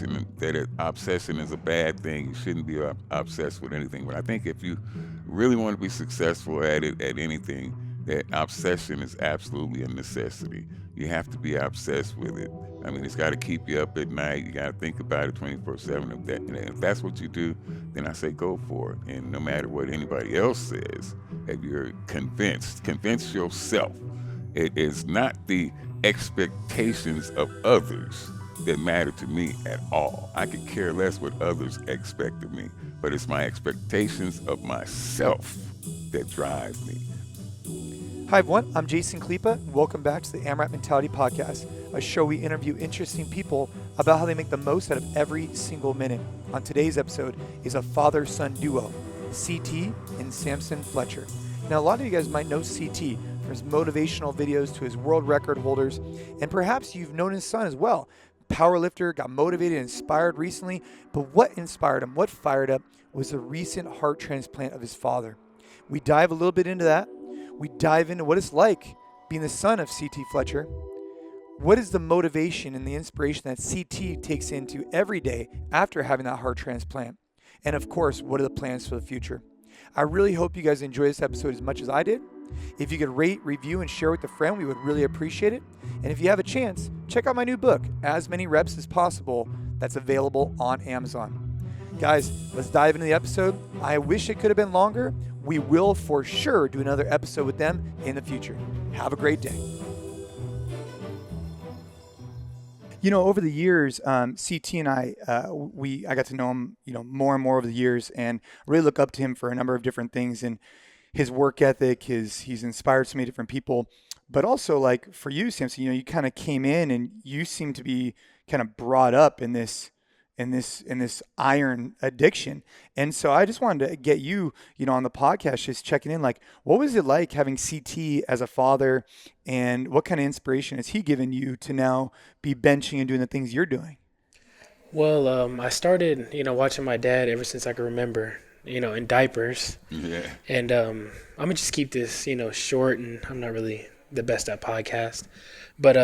mention that obsession is a bad thing. You shouldn't be obsessed with anything. But I think if you really want to be successful at it, at anything, that obsession is absolutely a necessity. You have to be obsessed with it. I mean, it's got to keep you up at night. You got to think about it 24/7. If that's what you do, then I say go for it. And no matter what anybody else says, if you're convinced, convince yourself. It is not the expectations of others that matter to me at all. I could care less what others expect of me, but it's my expectations of myself that drive me. Hi everyone, I'm Jason Khalipa. Welcome back to the AMRAP Mentality Podcast, a show we interview interesting people about how they make the most out of every single minute. On today's episode is a father-son duo, CT and Samson Fletcher. Now, a lot of you guys might know CT from his motivational videos to his world record holders, and perhaps you've known his son as well. Powerlifter, got motivated and inspired recently, but what inspired him, what fired up, was the recent heart transplant of his father. We dive a little bit into that. We dive into what it's like being the son of CT Fletcher. What is the motivation and the inspiration that CT takes into every day after having that heart transplant? And of course, what are the plans for the future? I really hope you guys enjoy this episode as much as I did. If you could rate, review, and share with a friend, we would really appreciate it. And if you have a chance, check out my new book, As Many Reps as Possible, that's available on Amazon. Guys, let's dive into the episode. I wish it could have been longer. We will for sure do another episode with them in the future. Have a great day. You know, over the years, CT and I got to know him, more and more over the years, and really look up to him for a number of different things. And his work ethic, he's inspired so many different people. But also, like for you, Samson, you kind of came in and you seem to be kind of brought up in this iron addiction. And so I just wanted to get you, on the podcast, just checking in, like, what was it like having CT as a father, and what kind of inspiration has he given you to now be benching and doing the things you're doing? Well, I started, watching my dad ever since I can remember, in diapers. Yeah. And I'm going to just keep this, short, and I'm not really the best at podcast. But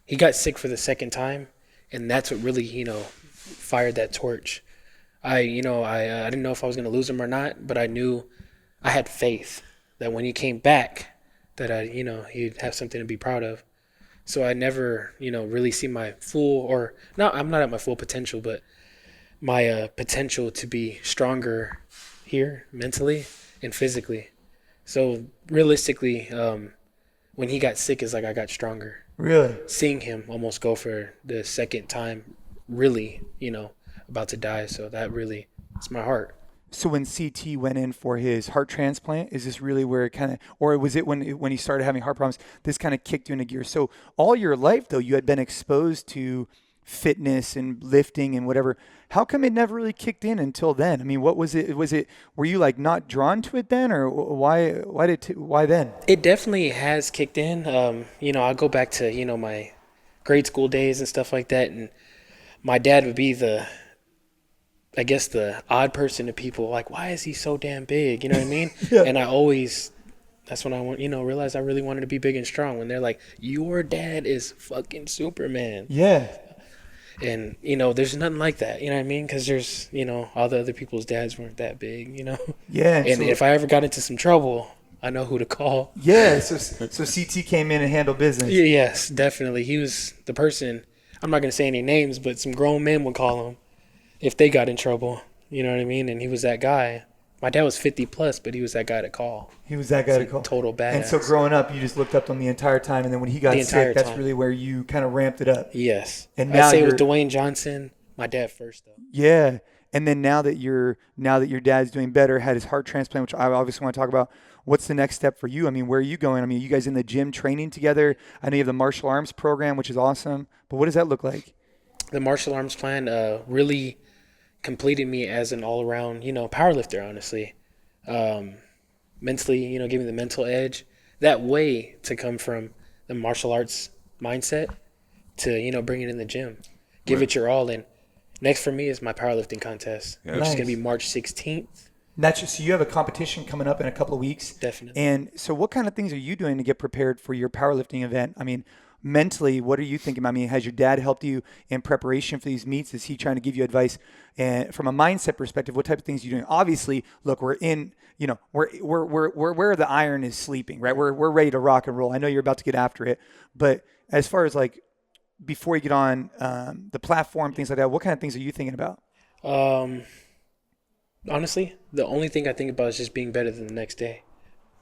he got sick for the second time, and that's what really, fired that torch. I didn't know if I was going to lose him or not, but I knew I had faith that when he came back that he'd have something to be proud of. So I never, really see my I'm not at my full potential, but my potential to be stronger here mentally and physically. So realistically, when he got sick, it's like I got stronger. Really? Seeing him almost go for the second time, really, about to die. So that really, it's my heart. So when CT went in for his heart transplant, is this really where it kind of, or was it when he started having heart problems, this kind of kicked you into gear? So all your life, though, you had been exposed to fitness and lifting and whatever. How come it never really kicked in until then? I mean, what was it? Were you like not drawn to it then, or why then? It definitely has kicked in. I'll go back to, my grade school days and stuff like that. And my dad would be the odd person to people, like, why is he so damn big? You know what I mean? Yeah. And that's when I realized I really wanted to be big and strong, when they're like, your dad is fucking Superman. Yeah. And, there's nothing like that, you know what I mean? Because there's, all the other people's dads weren't that big, Yeah. And if I ever got into some trouble, I know who to call. Yeah. So CT came in and handled business. Yes, definitely. He was the person, I'm not going to say any names, but some grown men would call him if they got in trouble, you know what I mean? And he was that guy. My dad was 50 plus, but he was that guy to call. He was that guy to call. Total badass. And so growing up, you just looked up to him the entire time, and then when he got sick, that's really where you kind of ramped it up. Yes. And now I'd say it was Dwayne Johnson, my dad first, though. Yeah. And then now that your dad's doing better, had his heart transplant, which I obviously want to talk about, what's the next step for you? I mean, where are you going? I mean, you guys in the gym training together? I know you have the martial arms program, which is awesome. But what does that look like? The martial arms plan really completed me as an all-around, powerlifter, honestly. Mentally, give me the mental edge. That way to come from the martial arts mindset to, bring it in the gym. Give it your all. And next for me is my powerlifting contest, which is going to be March 16th. So you have a competition coming up in a couple of weeks. Definitely. And so what kind of things are you doing to get prepared for your powerlifting event? I mean, mentally, what are you thinking? I mean, has your dad helped you in preparation for these meets? Is he trying to give you advice? And from a mindset perspective, what type of things are you doing? Obviously, look, we're in, we're where the iron is sleeping, right? We're ready to rock and roll. I know you're about to get after it, but as far as like before you get on the platform, things like that, what kind of things are you thinking about? Um, Honestly, the only thing I think about is just being better than the next day.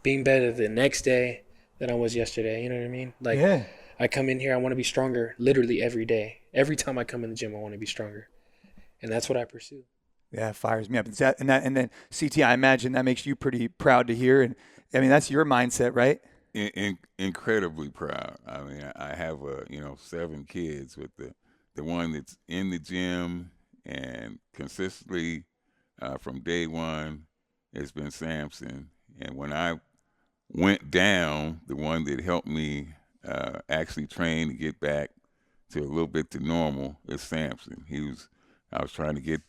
Being better the next day than I was yesterday. You know what I mean? Like, Yeah. I come in here, I want to be stronger literally every day. Every time I come in the gym, I want to be stronger. And that's what I pursue. Yeah, it fires me up. And then CT, I imagine that makes you pretty proud to hear. And I mean, that's your mindset, right? Incredibly proud. I mean, I have 7 kids, but the one that's in the gym and consistently from day one has been Samson. And when I went down, the one that helped me actually train to get back to a little bit to normal is Samson. I was trying to get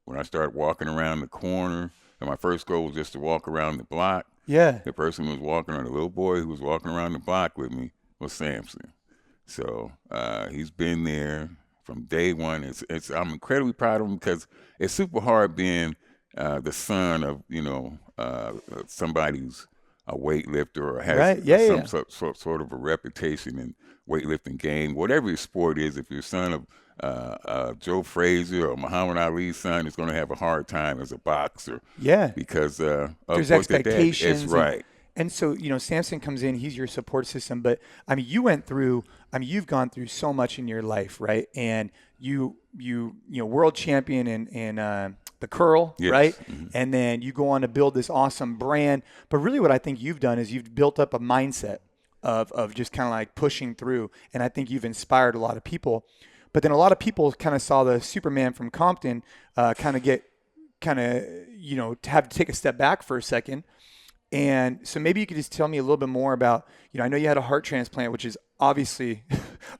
when I started walking around the corner, and my first goal was just to walk around the block. Yeah. The person who was walking around, the little boy who was walking around the block with me was Samson. So he's been there from day one. I'm incredibly proud of him because it's super hard being the son of somebody who's a weightlifter or has Right. Yeah, yeah. some sort of a reputation in weightlifting game. Whatever your sport is, if you're son of Joe Frazier or Muhammad Ali's son, is going to have a hard time as a boxer. Yeah. Because of There's what their dad- expectations. It's right. And so, Samson comes in, he's your support system. But I mean, you've gone through so much in your life, right? And you world champion in the curl, Yes. right? Mm-hmm. And then you go on to build this awesome brand. But really what I think you've done is you've built up a mindset of just kind of like pushing through. And I think you've inspired a lot of people. But then a lot of people kind of saw the Superman from Compton have to take a step back for a second. And so maybe you could just tell me a little bit more about, I know you had a heart transplant, which is obviously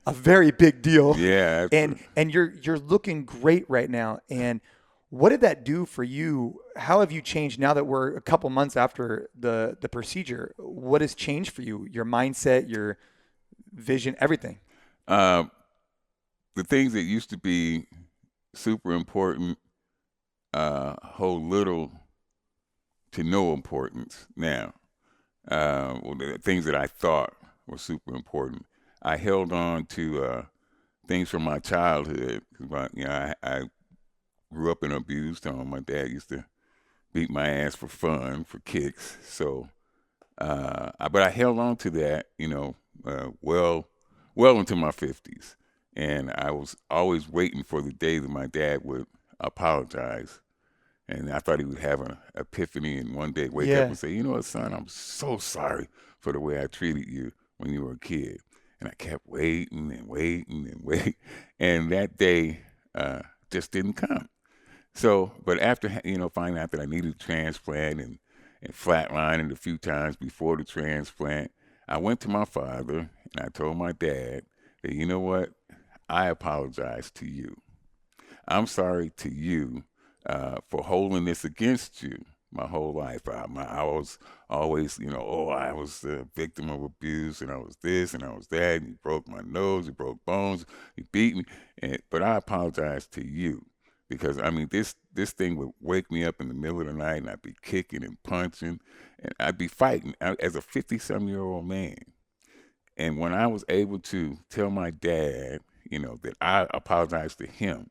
a very big deal. Yeah. And you're looking great right now. And what did that do for you? How have you changed now that we're a couple months after the procedure? What has changed for you? Your mindset, your vision, everything. The things that used to be super important hold little to no importance now. The things that I thought were super important, I held on to things from my childhood. I grew up in an abused home. My dad used to beat my ass for fun, for kicks. So, but I held on to that, well into my 50s. And I was always waiting for the day that my dad would apologize. And I thought he would have an epiphany and one day wake up and say, you know what, son, I'm so sorry for the way I treated you when you were a kid. And I kept waiting and waiting and waiting. And that day just didn't come. So, but after, finding out that I needed a transplant and flatlining a few times before the transplant, I went to my father and I told my dad that, you know what, I apologize to you. I'm sorry to you for holding this against you my whole life. I was always, I was a victim of abuse, and I was this and I was that, and he broke my nose, he broke bones, he beat me, but I apologize to you because, this thing would wake me up in the middle of the night, and I'd be kicking and punching, and I'd be fighting as a 50-some-year-old man. And when I was able to tell my dad, that I apologized to him,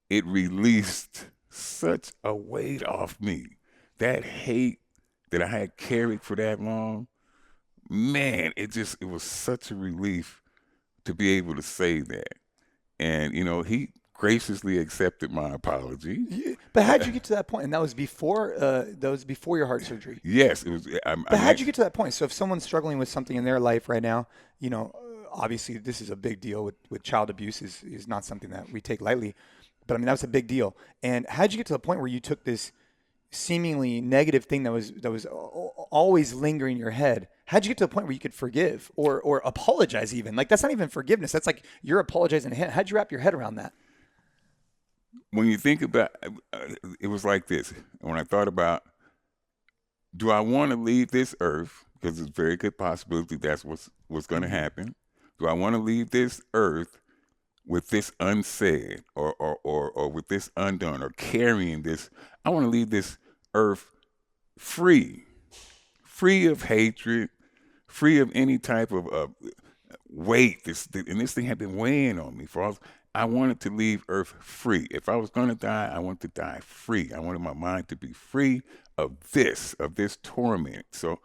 it released such a weight off me. That hate that I had carried for that long, man, it was such a relief to be able to say that. And, he graciously accepted my apology. But how'd you get to that point? And that was before your heart surgery. Yes, it was. But how'd you get to that point? So if someone's struggling with something in their life right now, obviously this is a big deal with child abuse is not something that we take lightly. But that was a big deal. And how'd you get to the point where you took this seemingly negative thing that was always lingering in your head? How'd you get to the point where you could forgive or apologize even? Like, that's not even forgiveness. That's like you're apologizing to him. How'd you wrap your head around that? When you think about it was like this. When I thought about, do I want to leave this earth? Because it's a very good possibility that's what's going to happen. Do I want to leave this earth with this unsaid or with this undone or carrying this? I want to leave this earth free of hatred, free of any type of weight. This thing had been weighing on me for all. I wanted to leave earth free. If I was going to die, I wanted to die free. I wanted my mind to be free of this torment. So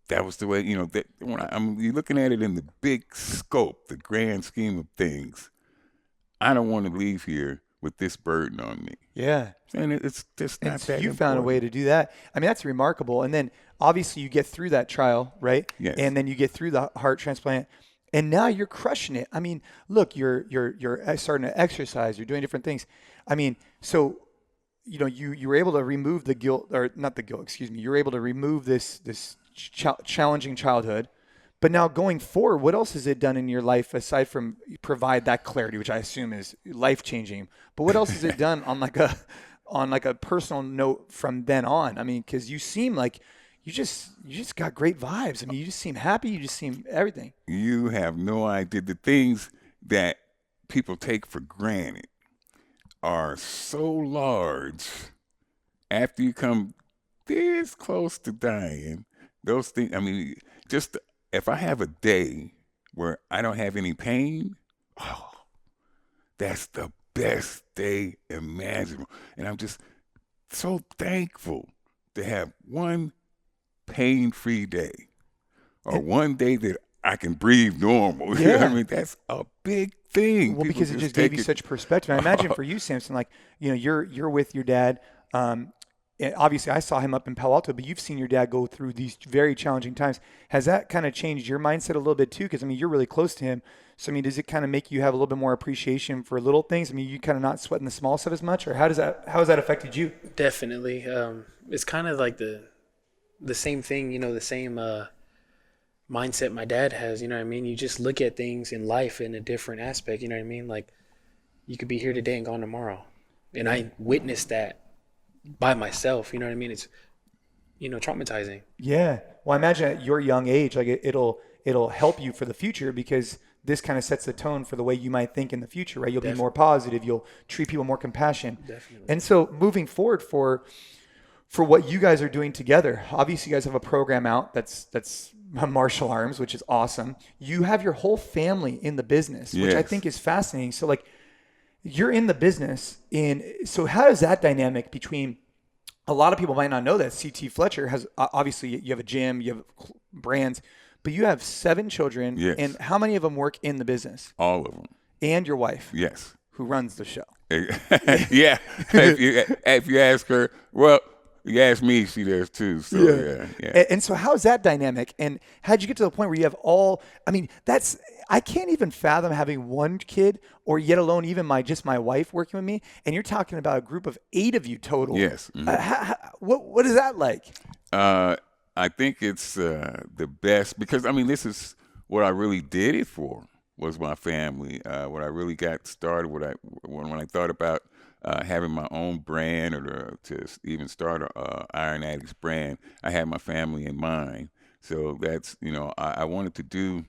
that was the way, that when you're looking at it in the big scope, the grand scheme of things, I don't want to leave here with this burden on me. Yeah. And it's just not so that you important. found a way to do that. I mean, that's remarkable. And then obviously you get through that trial, right? Yes. And then you get through the heart transplant. And now you're crushing it. I mean, look, you're starting to exercise. You're doing different things. I mean, so you were able to remove the guilt, or not the guilt. Excuse me. You were able to remove this challenging childhood. But now going forward, what else has it done in your life aside from provide that clarity, which I assume is life changing? But what else has it done on like a personal note from then on? I mean, because you seem like you just got great vibes. I mean, you just seem happy. You just seem everything. You have no idea. The things that people take for granted are so large. After you come this close to dying, those things, I mean, just if I have a day where I don't have any pain, oh, that's the best day imaginable. And I'm just so thankful to have one pain-free day or one day that I can breathe normal. You know what I mean? That's a big thing. Well, People because it just gave you such perspective. And I imagine for you, Samson, like, you're with your dad. And obviously, I saw him up in Palo Alto, but you've seen your dad go through these very challenging times. Has that kind of changed your mindset a little bit too? Because, I mean, you're really close to him. So, I mean, does it kind of make you have a little bit more appreciation for little things? I mean, you kind of not sweating the small stuff as much? Or how has that affected you? Definitely. It's kind of like the same thing, the same mindset my dad has, you know what I mean? You just look at things in life in a different aspect, you know what I mean? Like, you could be here today and gone tomorrow. And I witnessed that by myself, you know what I mean? It's, traumatizing. Yeah. Well, I imagine at your young age, like it'll help you for the future because this kind of sets the tone for the way you might think in the future, right? You'll be more positive. You'll treat people more compassion. Definitely. And so moving forward for what you guys are doing together, obviously you guys have a program out that's martial arms, which is awesome. You have your whole family in the business, which I think is fascinating. So like you're in the business so how does that dynamic between, a lot of people might not know that CT Fletcher has, obviously you have a gym, you have brands, but you have 7 children. Yes. And how many of them work in the business? All of them. And your wife. Yes. Who runs the show. Yeah. If you ask her, well, you ask me, she does too. So yeah. And so how's that dynamic? And how'd you get to the point where you have I can't even fathom having one kid or yet alone even my wife working with me. And you're talking about a group of 8 of you total. Yes. Mm-hmm. What is that like? I think it's the best because, I mean, this is what I really did it for was my family. What I really got started, when I thought about having my own brand or to even start a Iron Addicts brand, I had my family in mind. So that's, I wanted to do,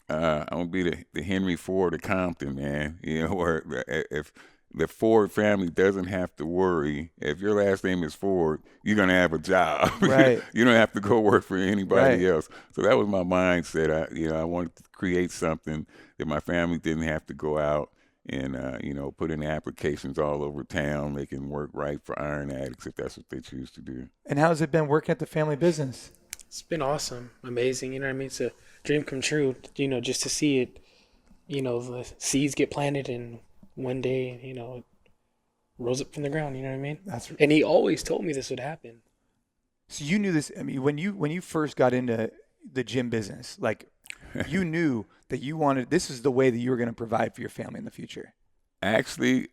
I want to be the Henry Ford of Compton, man, where if the Ford family doesn't have to worry. If your last name is Ford, you're going to have a job. Right. You don't have to go work for anybody else. So that was my mindset. I wanted to create something that my family didn't have to go out and, put in applications all over town. They can work right for Iron Addicts if that's what they choose to do. And how's it been working at the family business? It's been awesome, amazing. You know what I mean? It's a dream come true, just to see it, the seeds get planted and one day, it rose up from the ground, you know what I mean? And he always told me this would happen. So you knew this, I mean, when you first got into the gym business, like you knew that this is the way that you were going to provide for your family in the future. Actually,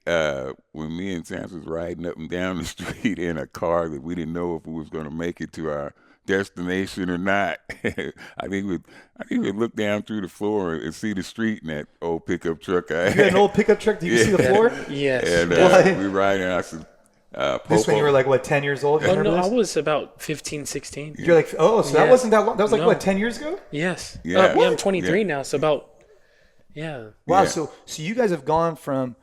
when me and Samson was riding up and down the street in a car that we didn't know if we was going to make it to our destination or not, I think we'd look down through the floor and see the street in that old pickup truck. You had an old pickup truck? Did you see the floor? Yes. And we riding, and I said, this when you were like, what, 10 years old? Oh, no, I was about 15, 16. You're like, so that wasn't that long? That was like, No. what, 10 years ago? Yes. Yeah. I'm 23 now, so about Yeah. Wow. Yeah. So you guys have gone from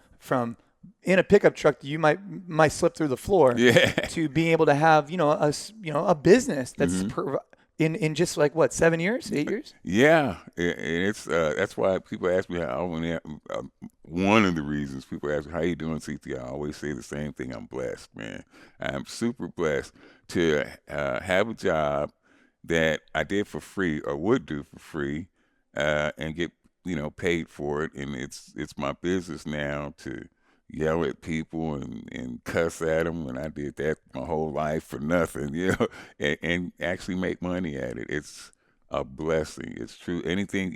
in a pickup truck that you might slip through the floor Yeah. to being able to have a business that's Hmm. in just like what 7 years, 8 years. Yeah, and it's that's why people ask me how one of the reasons people ask me how you doing, CT. I always say the same thing. I'm blessed, man. I'm super blessed to have a job that I did for free or would do for free, and get paid for it. And it's my business now to yell at people and cuss at them, and I did that my whole life for nothing, and actually make money at it. It's a blessing. It's true. Anything,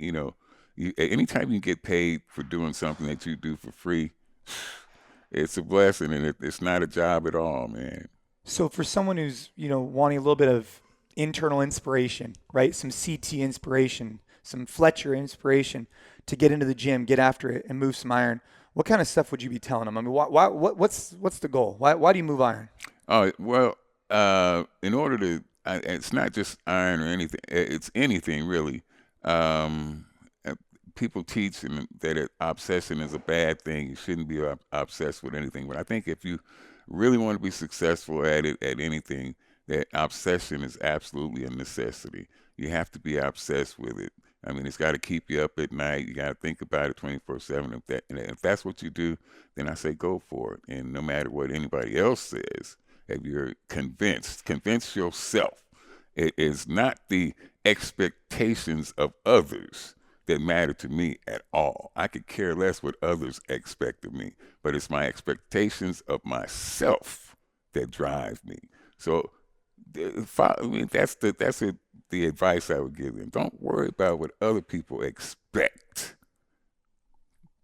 anytime you get paid for doing something that you do for free, it's a blessing, and it's not a job at all, man. So for someone who's wanting a little bit of internal inspiration, right? Some CT inspiration, some Fletcher inspiration to get into the gym, get after it, and move some iron. What kind of stuff would you be telling them? I mean, what's the goal? Why do you move iron? Oh, well, in order to, it's not just iron or anything. It's anything really. Um, uh, People teach that obsession is a bad thing. You shouldn't be obsessed with anything. But I think if you really want to be successful at it, at anything, that obsession is absolutely a necessity. You have to be obsessed with it. I mean, it's got to keep you up at night. You got to think about it 24/7. If that's what you do, then I say go for it. And no matter what anybody else says, if you're convince yourself. It is not the expectations of others that matter to me at all. I could care less what others expect of me, but it's my expectations of myself that drive me. So, I mean, the advice I would give them. Don't worry about what other people expect.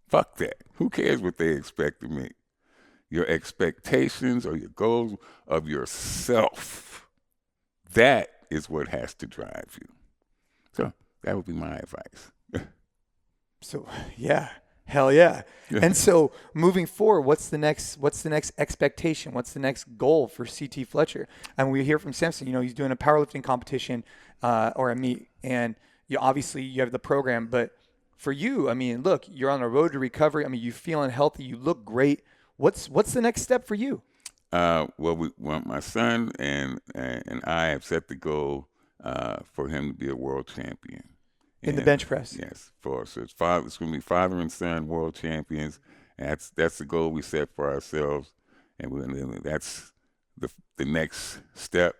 Fuck that. Who cares what they expect of me? Your expectations or your goals of yourself. That is what has to drive you. So that would be my advice. So yeah, hell yeah. And so moving forward, what's the next expectation? What's the next goal for CT Fletcher? And we hear from Samson, he's doing a powerlifting competition or a meet, and obviously you have the program, but for you, I mean, look, you're on a road to recovery. I mean, you feeling healthy, you look great. What's the next step for you? Well, my son and I have set the goal for him to be a world champion In the and bench press. yes, so it's father. It's going to be father and son world champions. And that's the goal we set for ourselves, and that's the next step.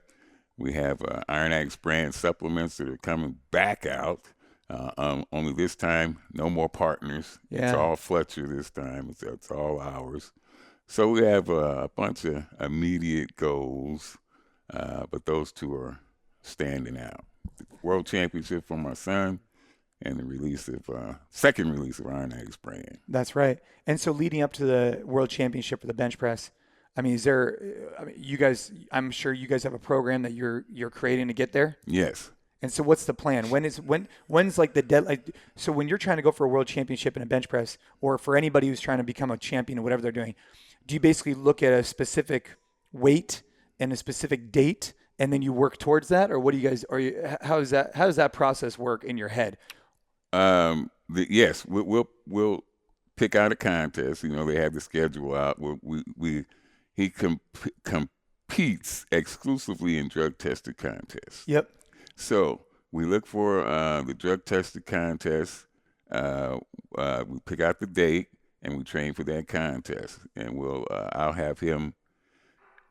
We have Iron Axe brand supplements that are coming back out. Only this time, no more partners. It's Yeah. all Fletcher this time. It's all ours. So we have a bunch of immediate goals, but those two are standing out. The World Championship for my son, and the second release of Iron Axe brand. That's right. And so leading up to the World Championship for the bench press, I mean, you guys, I'm sure you guys have a program that you're creating to get there. Yes. And so what's the plan? When's like the deadline? So when you're trying to go for a world championship in a bench press, or for anybody who's trying to become a champion or whatever they're doing, do you basically look at a specific weight and a specific date, and then you work towards that? Or what do you guys, how does that process work in your head? Yes, we'll pick out a contest. They have the schedule out. He competes exclusively in drug tested contests. Yep. So we look for the drug tested contest. We pick out the date and we train for that contest. And I'll have him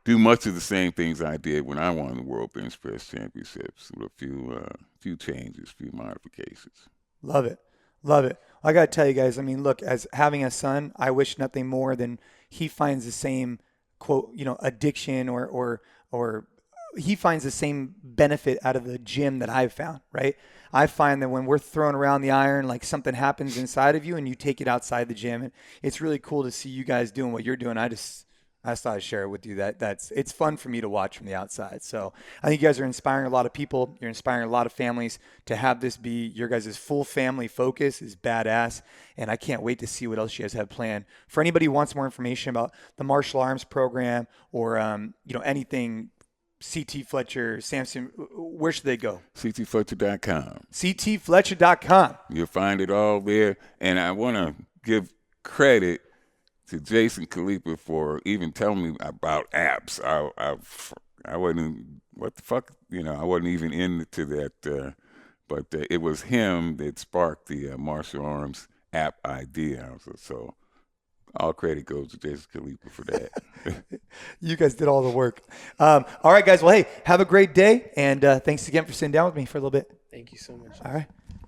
do much of the same things I did when I won the World Bench Press Championships, with a few changes, few modifications. Love it. Love it. I got to tell you guys, I mean, look, as having a son, I wish nothing more than he finds the same quote, addiction or he finds the same benefit out of the gym that I've found, right? I find that when we're throwing around the iron, like something happens inside of you and you take it outside the gym. And it's really cool to see you guys doing what you're doing. I just thought I'd share it with you. It's fun for me to watch from the outside. So I think you guys are inspiring a lot of people. You're inspiring a lot of families. To have this be your guys' full family focus is badass. And I can't wait to see what else you guys have planned. For anybody who wants more information about the martial arms program or anything CT Fletcher, Samson, where should they go? ctfletcher.com. ctfletcher.com. You'll find it all there. And I want to give credit to Jason Khalipa for even telling me about apps. I wasn't, what the fuck, I wasn't even into that. But it was him that sparked the martial arms app idea. So all credit goes to Jason Khalipa for that. You guys did all the work. All right, guys. Well, hey, have a great day. And thanks again for sitting down with me for a little bit. Thank you so much. All right.